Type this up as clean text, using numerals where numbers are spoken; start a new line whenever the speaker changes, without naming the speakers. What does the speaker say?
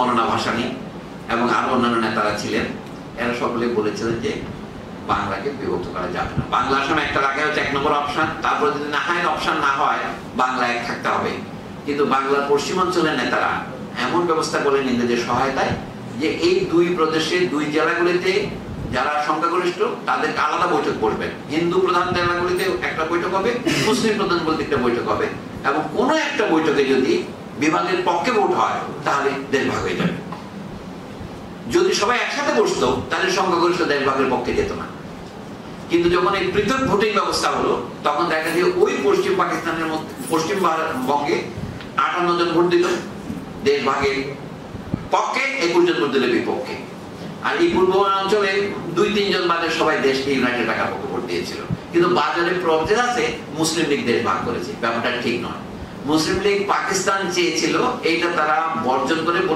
মৌলানা ভাসানী এবং আরো অন্যান্য নেতারা ছিলেন, এরা সকলে বলেছিলেন যে বাংলাকে বিভক্ত করা যাবে না। বাংলা আসাম একটা রাখা হচ্ছে 1 নম্বর অপশন, তারপর যদি নাহায়ের অপশন না হয় বাংলা এক থাকতে হবে। কিন্তু বাংলার পশ্চিমাঞ্চলের নেতারা এমন ব্যবস্থা করলেন ইংরেজের সহায়তায় যে এই 2 প্রদেশে 2 জেলাগুলিতে যারা সংখ্যাগরিষ্ঠ তাদেরকে আলাদা বৈঠক বসবে। হিন্দু প্রধান জেলাগুলিতে একটা বৈঠক হবে, মুসলিম প্রধান বলতে একটা বৈঠক হবে, এবং কোনো একটা বৈঠকে যদি বিভাগের পক্ষে ভোট হয় তাহলে দেশ ভাগ হয়ে যাবে। যদি সবাই একসাথে বসতো তাহলে সংখ্যাগরিষ্ঠ দেশ ভাগের পক্ষে যেত না। কিন্তু যখন এই পৃথক ভোটিং ব্যবস্থা হলো তখন দেখা যায় ওই পশ্চিম পাকিস্তানের মধ্যে পশ্চিমবঙ্গে 58 জন ভোট দিল দেশ ভাগের পক্ষে, 21 জন ভোট দিল বিপক্ষে। আর এই পূর্ব অঞ্চলে 2-3 জন বাদে সবাই দেশকে ইউনাইটেড রাখার পক্ষে ভোট দিয়েছিল। কিন্তু বাজারে প্রবলেম আছে, মুসলিম লীগ দেশ ভাগ করেছে, ব্যাপারটা ঠিক নয়। মুসলিম লীগ পাকিস্তান চেয়েছিল, এইটা তারা বর্জন করে